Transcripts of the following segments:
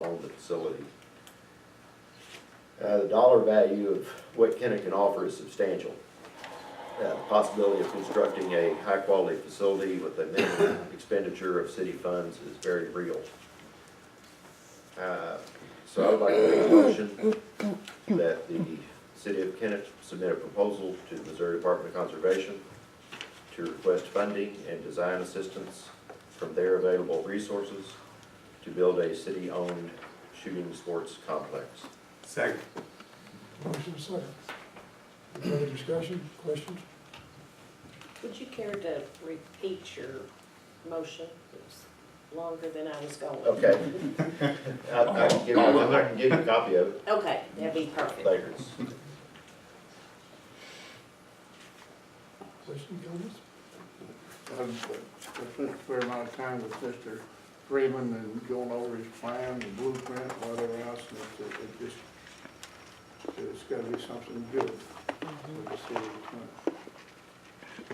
on the facility. The dollar value of what Kennett can offer is substantial. The possibility of constructing a high-quality facility with a minimum expenditure of city funds is very real. So I would like to make a motion that the City of Kennett submit a proposal to the Missouri Department of Conservation to request funding and design assistance from their available resources to build a city-owned shooting sports complex. Second. Motion is second. Any further discussion, questions? Would you care to repeat your motion? It was longer than I was going. Okay. I can give you a copy of it Okay, that'd be perfect. later. Questions, comments? I've spent a fair amount of time with Mr. Freeman and going over his plan, the blueprint, whatever else, and it's gotta be something good for the city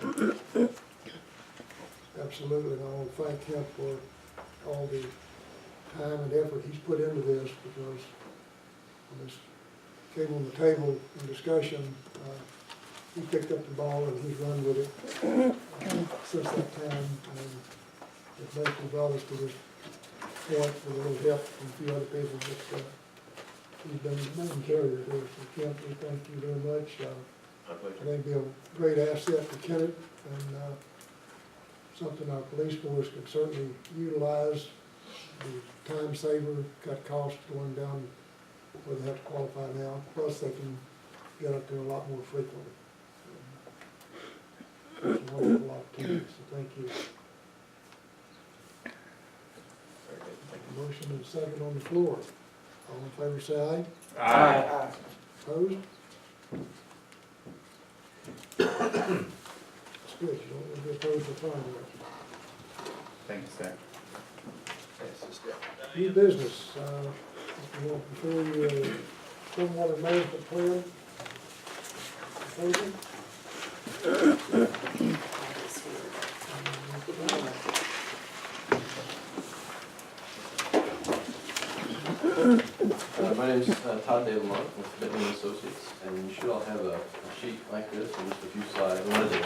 of Kennett. Absolutely, and I want to thank him for all the time and effort he's put into this, because when this came on the table in discussion, he picked up the ball and he's run with it since that time, and it basically brought us to this point with a little help from a few other people that he's been carrier there. So Kent, we thank you very much. I think it'd be a great asset to Kennett, and something our police force could certainly utilize. The time saver, cut costs going down where they have to qualify now, plus they can get up there a lot more frequently. It's a wonderful opportunity, so thank you. Motion and second on the floor. All in favor say aye. Aye. Opposed? It's good, you don't want to be opposed to fireworks. Thank you, sir. New business, we want before you, stormwater management plan. Proposal. My name is Todd Dalemont with Benton Associates, and you should all have a sheet like this and just a few slides. I wanted to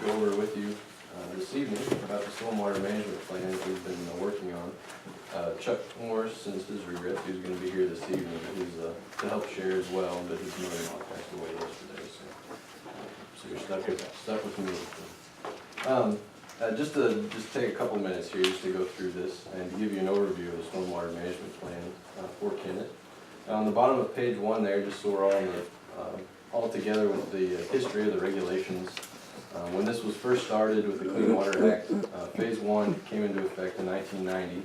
go over with you this evening about the stormwater management plan that we've been working on. Chuck Morris sends his regrets. He was going to be here this evening, but he's to help share as well, but his mother-in-law passed away yesterday, so you're stuck with me. Just take a couple minutes here just to go through this and to give you an overview of the stormwater management plan for Kennett. On the bottom of page 1 there, just so we're all together with the history of the regulations. When this was first started with the Clean Water Act, phase 1 came into effect in 1990,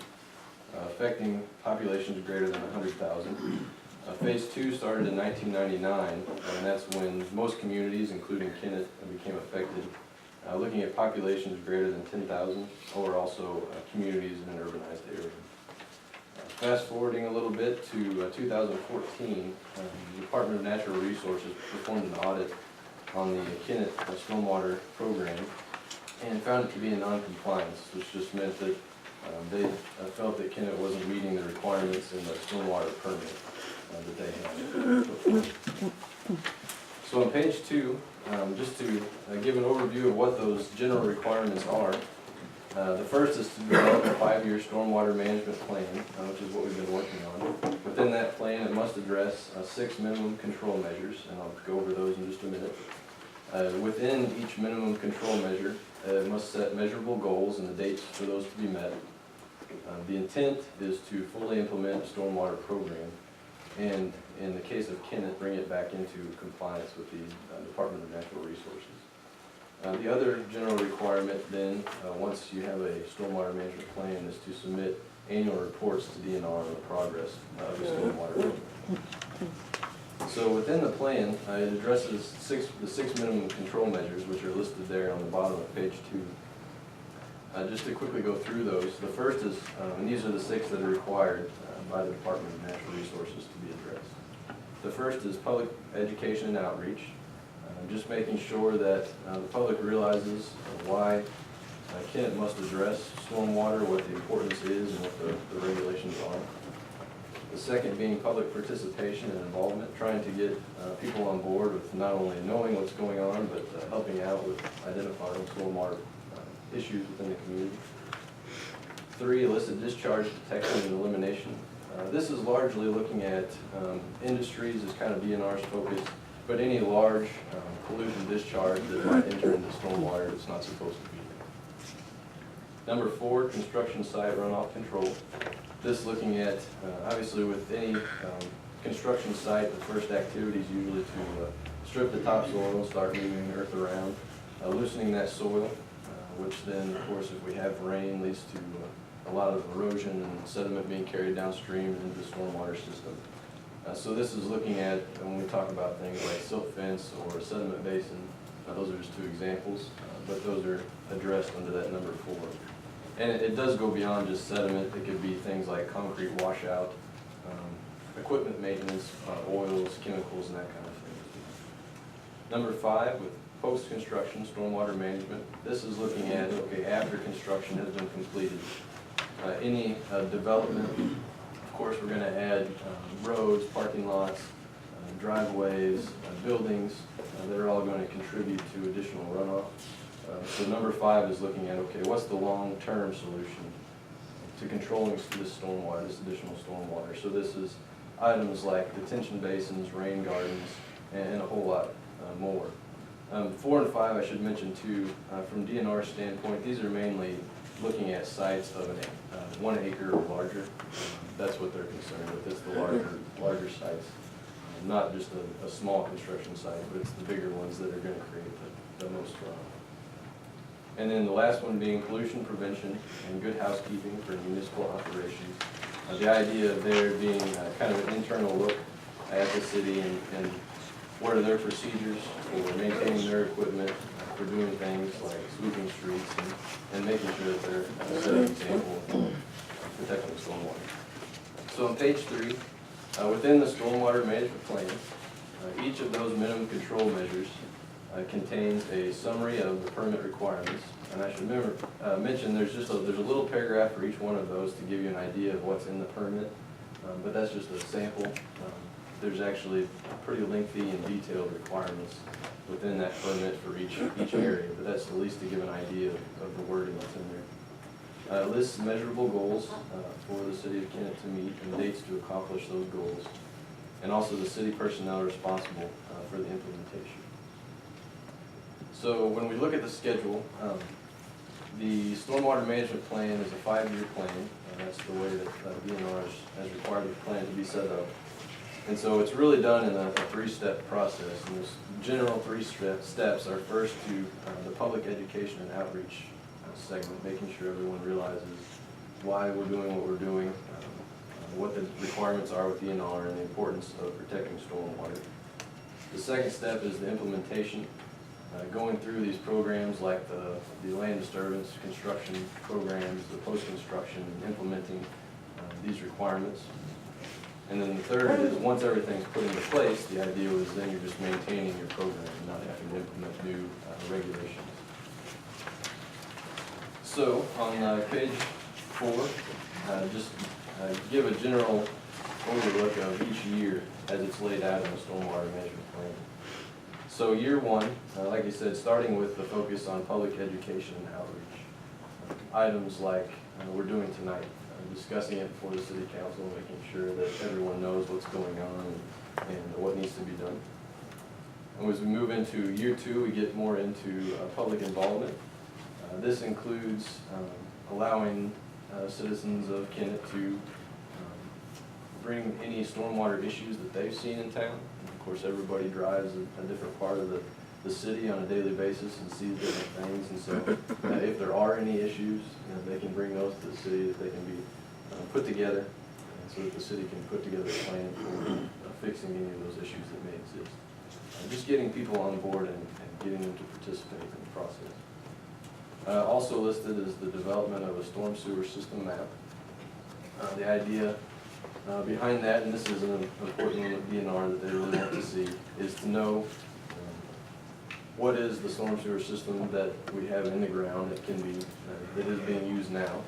affecting populations greater than 100,000. Phase 2 started in 1999, and that's when most communities, including Kennett, became affected. Looking at populations greater than 10,000, or also communities in an urbanized area. Fast forwarding a little bit to 2014, the Department of Natural Resources performed an audit on the Kennett stormwater program and found it to be in non-compliance, which just meant that they felt that Kennett wasn't meeting the requirements in the stormwater permit that they had. So on page 2, just to give an overview of what those general requirements are. The first is to develop a 5-year stormwater management plan, which is what we've been working on. Within that plan, it must address 6 minimum control measures, and I'll go over those in just a minute. Within each minimum control measure, it must set measurable goals and the dates for those to be met. The intent is to fully implement a stormwater program, and in the case of Kennett, bring it back into compliance with the Department of Natural Resources. The other general requirement then, once you have a stormwater management plan, is to submit annual reports to DNR on the progress of the stormwater program. So within the plan, it addresses the six minimum control measures, which are listed there on the bottom of page 2. Just to quickly go through those, the first is, and these are the 6 that are required by the Department of Natural Resources to be addressed. The first is public education and outreach, just making sure that the public realizes why Kennett must address stormwater, what the importance is, and what the regulations are. second being public participation and involvement, trying to get people on board with not only knowing what's going on, but helping out with identifying stormwater issues within the community. 3, illicit discharge detection and elimination. This is largely looking at industries as kind of DNR's focus, but any large pollution discharge that might enter into stormwater that's not supposed to be there. Number 4, construction site runoff control. This looking at, obviously with any construction site, the first activity is usually to strip the topsoil, start moving earth around, loosening that soil, which then, of course, if we have rain, leads to a lot of erosion and sediment being carried downstream into the stormwater system. So this is looking at, when we talk about things like silt fence or a sediment basin, those are just 2 examples, but those are addressed under that number 4. And it does go beyond just sediment. It could be things like concrete washout, equipment maintenance, oils, chemicals, and that kind of thing. Number 5, with post-construction stormwater management. This is looking at, okay, after construction has been completed, any development. Of course, we're going to add roads, parking lots, driveways, buildings that are all going to contribute to additional runoff. So number 5 is looking at, okay, what's the long-term solution to controlling this stormwater, this additional stormwater? So this is items like detention basins, rain gardens, and a whole lot more. 4 and 5, I should mention too, from DNR standpoint, these are mainly looking at sites of 1 acre or larger. That's what they're concerned with. It's the larger sites, not just a small construction site, but it's the bigger ones that are going to create the most runoff. And then the last one being pollution prevention and good housekeeping for municipal operations. The idea of there being kind of an internal look at the city and what are their procedures for maintaining their equipment, for doing things like sweeping streets and making sure that they're setting an example of protecting stormwater. So on page 3, within the stormwater management plan, each of those minimum control measures contains a summary of the permit requirements. And I should mention there's a little paragraph for each one of those to give you an idea of what's in the permit, but that's just a sample. There's actually pretty lengthy and detailed requirements within that permit for each area, but that's at least to give an idea of the wording that's in there. It lists measurable goals for the city of Kennett to meet and dates to accomplish those goals, and also the city personnel responsible for the implementation. So when we look at the schedule, the stormwater management plan is a 5-year plan. That's the way that DNR has required the plan to be set up. And so it's really done in a 3-step process. And there's general 3 steps are first to the public education and outreach segment, making sure everyone realizes why we're doing what we're doing, what the requirements are with DNR, and the importance of protecting stormwater. The second step is the implementation. Going through these programs like the land disturbance, construction programs, the post-construction, and implementing these requirements. And then the third is once everything's put into place, the idea is then you're just maintaining your program and not having to implement new regulations. So on page 4, just give a general overlook of each year as it's laid out in the stormwater management plan. So year 1, like I said, starting with the focus on public education and outreach. Items like we're doing tonight, discussing it before the city council, making sure that everyone knows what's going on and what needs to be done. And as we move into year 2, we get more into public involvement. This includes allowing citizens of Kennett to bring any stormwater issues that they've seen in town. Of course, everybody drives a different part of the city on a daily basis and sees different things. And so if there are any issues, they can bring those to the city, that they can be put together so that the city can put together a plan for fixing any of those issues that may exist. Just getting people on board and getting them to participate in the process. Also listed is the development of a storm sewer system map. The idea behind that, and this is an important one with DNR that they really want to see, is to know what is the storm sewer system that we have in the ground that can be that is being used now,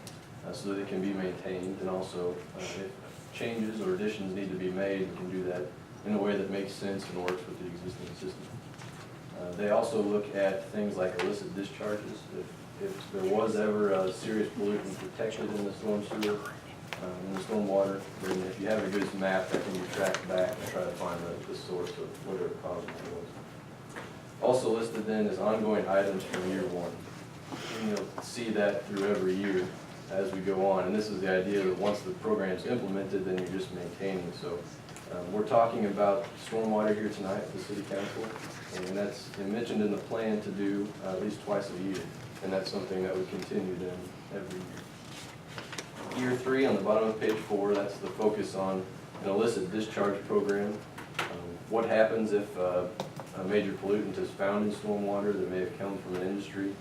so that it can be maintained, and also if changes or additions need to be made, we can do that in a way that makes sense and works with the existing system. They also look at things like illicit discharges. If there was ever a serious pollutant detected in the storm sewer, in the stormwater, then if you have a good map, that can be tracked back and try to find the source of whatever caused it was. Also listed then is ongoing items from year one. And you'll see that through every year as we go on. And this is the idea that once the program's implemented, then you're just maintaining. So we're talking about stormwater here tonight at the city council, and that's mentioned in the plan to do at least twice a year. And that's something that would continue then every year. Year 3 on the bottom of page 4, that's the focus on an illicit discharge program. What happens if a major pollutant is found in stormwater that may have come from an industry?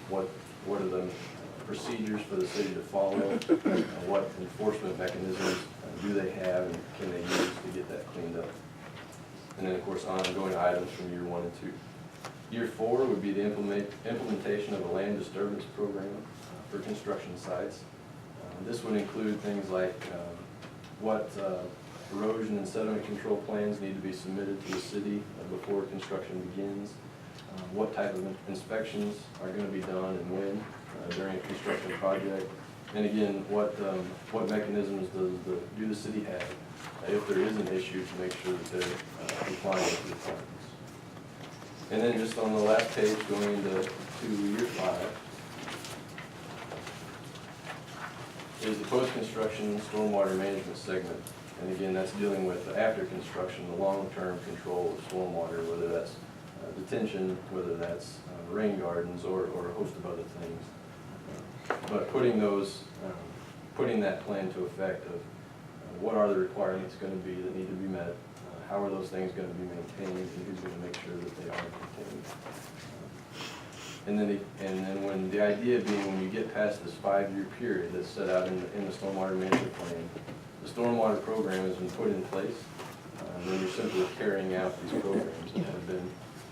What are the procedures for the city to follow? What enforcement mechanisms do they have, and can they use to get that cleaned up? And then, of course, ongoing items from year 1 and 2. Year 4 would be the implementation of a land disturbance program for construction sites. This would include things like what erosion and sediment control plans need to be submitted to the city before construction begins, what type of inspections are going to be done and when during a construction project, and again, what mechanisms do the city have if there is an issue to make sure that they're complying with the requirements. And then just on the last page, going into year 5, is the post-construction stormwater management segment. And again, that's dealing with after construction, the long-term control of stormwater, whether that's detention, whether that's rain gardens, or a host of other things. But putting that plan to effect of what are the requirements going to be that need to be met, how are those things going to be maintained, and who's going to make sure that they are maintained. And then when the idea being when you get past this 5-year period that's set out in the stormwater management plan, the stormwater program has been put in place, and then you're simply carrying out these programs that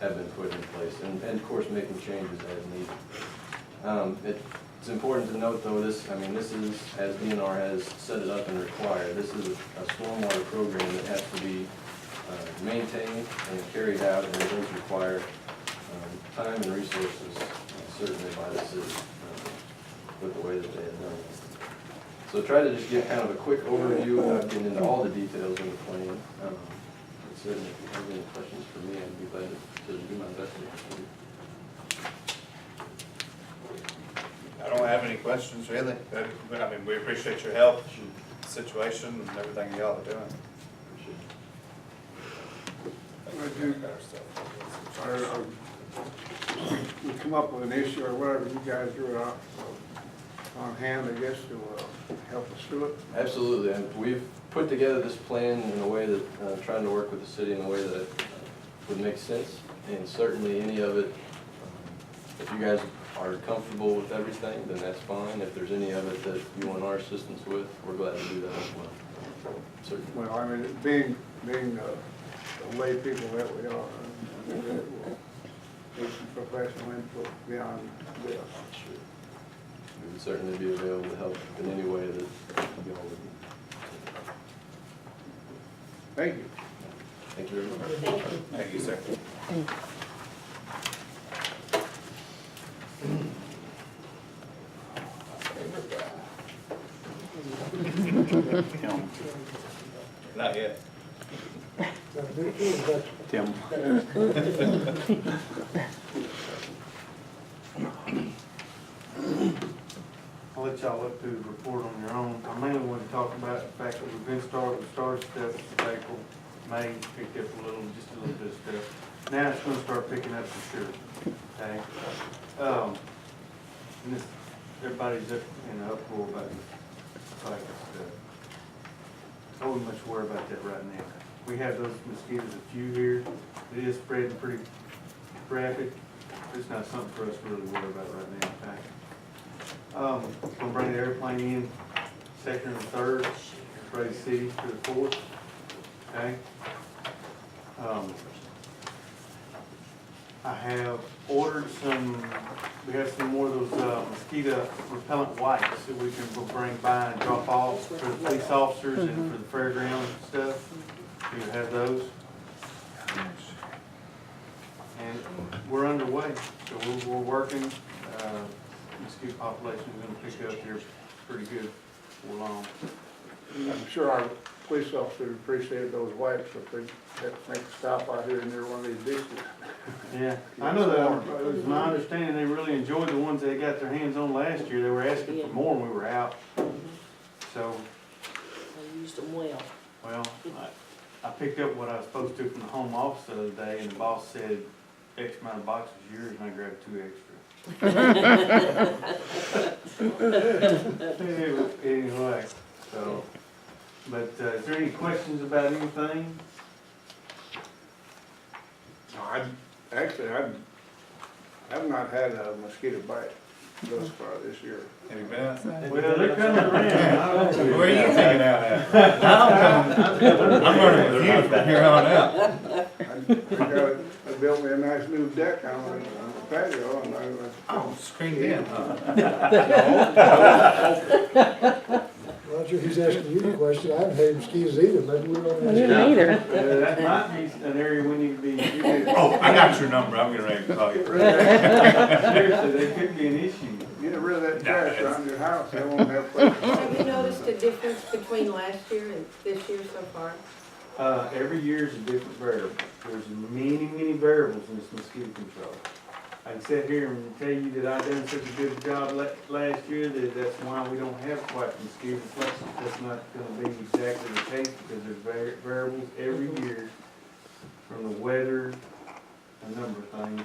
have been put in place, and of course making changes as needed. It's important to note though, this is, as DNR has set it up and required, this is a stormwater program that has to be maintained and carried out, and it does require time and resources, certainly by the city, with the way that they have done it. So try to just give kind of a quick overview without getting into all the details in the plan. Certainly, if you have any questions for me, I'd be glad to do my best to answer. I don't have any questions really, but we appreciate your help, situation, and everything y'all are doing. We come up with an issue or whatever, you guys are on hand, I guess, to help us through it. Absolutely, and we've put together this plan in a way that, trying to work with the city in a way that would make sense, and certainly any of it, if you guys are comfortable with everything, then that's fine. If there's any of it that you want our assistance with, we're glad to do that as well. Certainly. Well, I mean, being the lay people that we are, I mean, that will need some professional input beyond this. Sure. We would certainly be available to help in any way that you all would need. Thank you. Thank you very much. Thank you, sir. Not yet. Tim. I'll let y'all look through the report on your own. I mainly want to talk about the fact that we started stuff in April, May, picked up just a little bit of stuff. Now it's gonna start picking up for sure, okay? And this, everybody's up in an uproar about the cycle stuff. I wouldn't much worry about that right now. We have those mosquitoes, a few here. It is spreading pretty rapid. It's not something for us to really worry about right now, okay? Gonna bring the airplane in, second and third, ready city to the fourth, I have ordered we have some more of those mosquito repellent wipes that we can bring by and drop off for the police officers and for the fairground stuff. We have those. And we're underway, so we're working. Mosquito population is gonna pick up here pretty good for long. I'm sure our police officers appreciated those wipes, if they had to make a stop out here near one of these ditches. Yeah, I know that, it was my understanding they really enjoyed the ones they got their hands on last year. They were asking for more when we were out. So, I used them well. well, I picked up what I was supposed to from the home office the other day, and the boss said, X amount of boxes yours, and I grabbed 2 extra. Anyway, so, but is there any questions about anything? I've not had a mosquito bite thus far this year. Have you been outside? Well, they're coming around. Where are you hanging out at? I'm learning with you from here on out. I built me a nice new deck on the patio, and Oh, screened in, huh? Roger, he's asking you a question. I haven't had mosquitoes either, maybe we don't. I didn't either. That might be an area we need to be. Oh, I got your number, I'm getting ready to call you. Seriously, that could be an issue. get rid of that trash around your house, they won't have place. Have you noticed a difference between last year and this year so far? Every year is a different variable. There's many variables in this mosquito control. I can sit here and tell you that I done such a good job last year that that's why we don't have quite the mosquitoes. That's not gonna be exactly the case because there's variables every year from the weather, a number of things.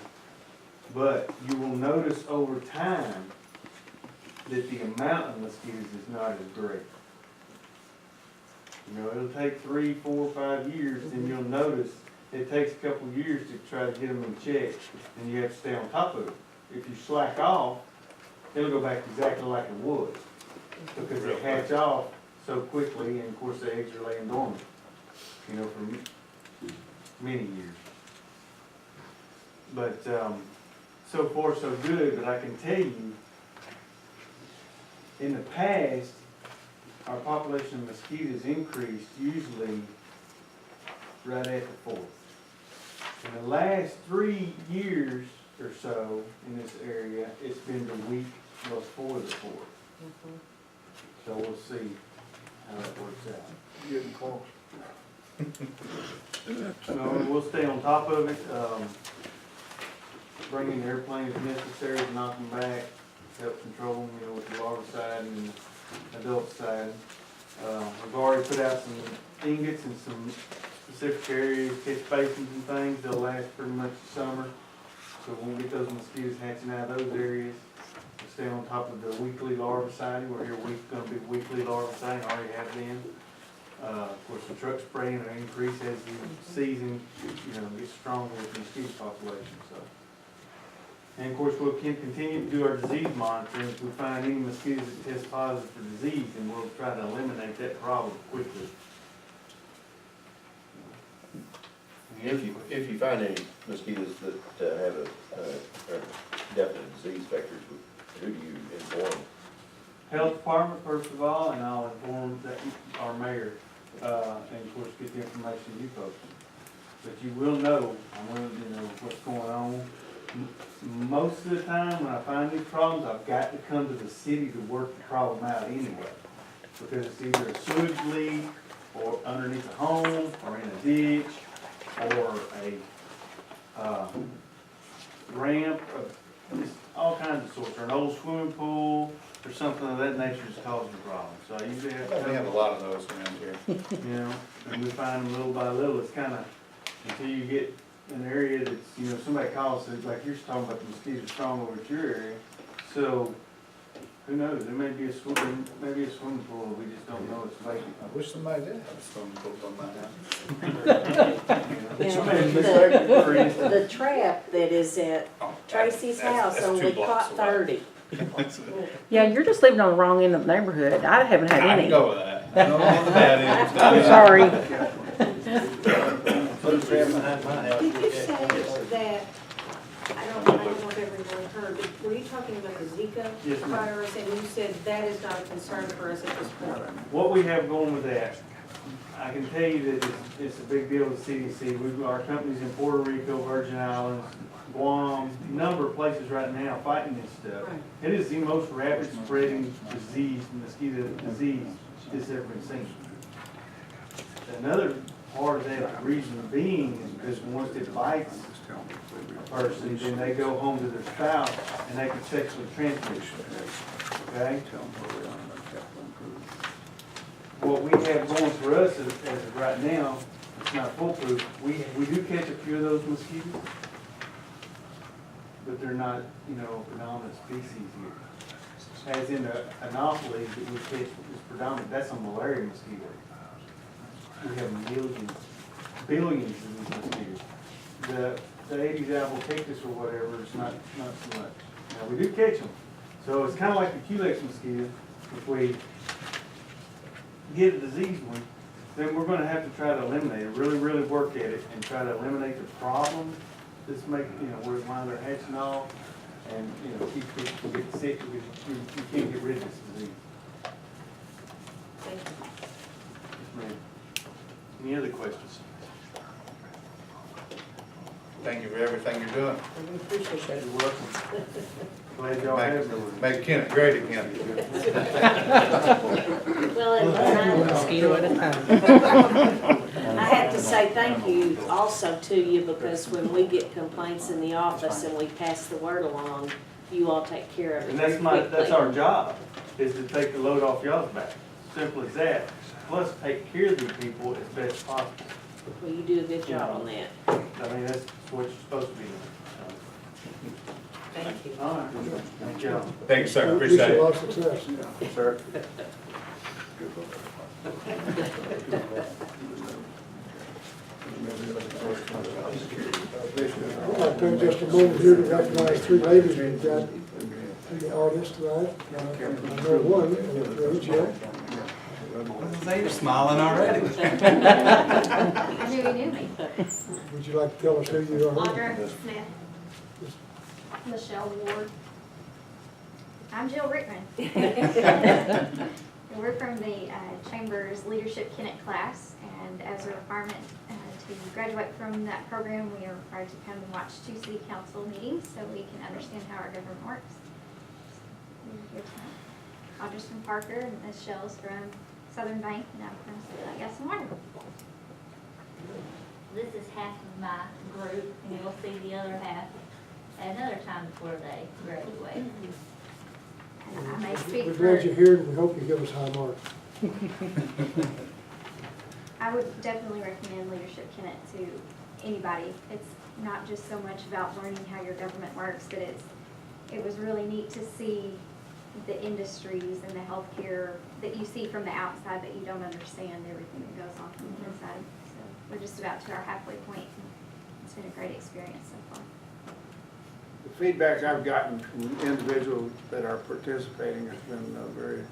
But you will notice over time that the amount of mosquitoes is not as great. You know, it'll take 3, 4, 5 years, and you'll notice it takes a couple of years to try to get them in check, and you have to stay on top of it. If you slack off, it'll go back exactly like it was, because they hatch off so quickly, and of course the eggs are laying dormant, you know, for many years. But so far so good, but I can tell you, in the past, our population of mosquitoes increased usually right at the 4th. In the last 3 years or so in this area, it's been the week before the 4th. So we'll see how that works out. Getting close. So we'll stay on top of it, bring in airplanes if necessary, to knock them back, help control them, you know, with the larvicide and the adult side. We've already put out some ingots in some specific areas, catch basins and things. They'll last pretty much the summer. So when we get those mosquitoes hatching out of those areas, we'll stay on top of the weekly larvicide. We're here going to be weekly larvicide, already have been. Of course, the truck spraying will increase as the season, you know, gets stronger with the mosquito population. So. And of course, we'll continue to do our disease monitoring. If we find any mosquitoes that test positive for disease, then we'll try to eliminate that problem quickly. If you find any mosquitoes that have a definite disease vectors, who do you inform? Health department, first of all, and I'll inform our mayor, and of course, get the information you folks. But you will know, I'm willing to know what's going on. Most of the time, when I find these problems, I've got to come to the city to work the problem out anyway. Because it's either a sewage leak, or underneath a home, or in a ditch, or a ramp, just all kinds of sorts, or an old swimming pool, or something of that nature is causing a problem. So I usually have to We have a lot of those around here. you know, and we find them little by little. It's kind of, until you get an area that's, you know, somebody calls it, like you're talking about the mosquitoes strong over at your area. So, who knows, there may be a swimming pool, we just don't know it's vacant. I wish somebody did have a swimming pool on my house. For instance. The trap that is at Tracy's house That's only 2 blocks caught away. 30. Yeah, you're just living on the wrong end of the neighborhood. I haven't had I can any. go with that. I don't know what the bad is. I'm sorry. Did you say that I don't know if everyone heard, but were you talking about the Zika Yes, ma'am. virus? And you said that is not a concern for us at this point. What we have going with that, I can tell you that it's a big deal with CDC. Our company's in Puerto Rico, Virgin Islands, Guam, a number of places right now fighting this stuff. Right. It is the most rapid spreading disease, mosquito disease that's ever been seen. Another part of that reason being is because once it bites a person, then they go home to their spouse and they can sexually transmit it. Okay? What we have going for us as of right now, it's not foolproof. We do catch a few of those mosquitoes, but they're not, a predominant species here. As in the anopheles that we catch is predominant, that's a malaria mosquito. We have millions, billions of these mosquitoes. The Aedes albopictus or whatever is not so much. Now, we do catch them. So it's kind of like the Culex mosquito. If we get a diseased one, then we're gonna have to try to eliminate it, really work at it and try to eliminate the problem that's making, where why they're hatching off and, keep people from getting sick because you can't get rid of this disease. Thank you. Yes, ma'am. Any other questions? Thank you for everything you're doing. We appreciate that. You're welcome. Glad y'all have those. Make Kennett great again. Well, and Mosquito at a time. I have to say thank you also to you, because when we get complaints in the office and we pass the word along, you all take care of it And very that's quickly. our job, is to take the load off y'all's back. Simple as that. Plus, take care of these people as best possible. Well, you do a good job on that. I mean, that's what you're supposed to be doing. Thank you. All right. Thank y'all. Thank you, sir. Wish Appreciate you a it. lot of success. Sir? I'd like to take just a moment here to recognize three ladies we've got in the audience tonight. I know one, Rachel. You're smiling already. I knew you knew me. Would you like to tell us who you are? Audra Smith. Michelle Ward. I'm Jill Rickman. And we're from the Chamber's Leadership Kennett class, and as a requirement to graduate from that program, we are required to come and watch 2 city council meetings so we can understand how our government works. We're here tonight. Audra's from Parker, and Michelle's from Southern Bank, and I'm from Gas and Water. This is half of my group, and you'll see the other half at another time before they graduate. And I may speak We're for, glad you're here and we hope you give us high marks. I would definitely recommend Leadership Kennett to anybody. It's not just so much about learning how your government works, but it was really neat to see the industries and the healthcare that you see from the outside, but you don't understand everything that goes on from the inside. So we're just about to our halfway point. It's been a great experience so far. The feedback I've gotten from individuals that are participating has been very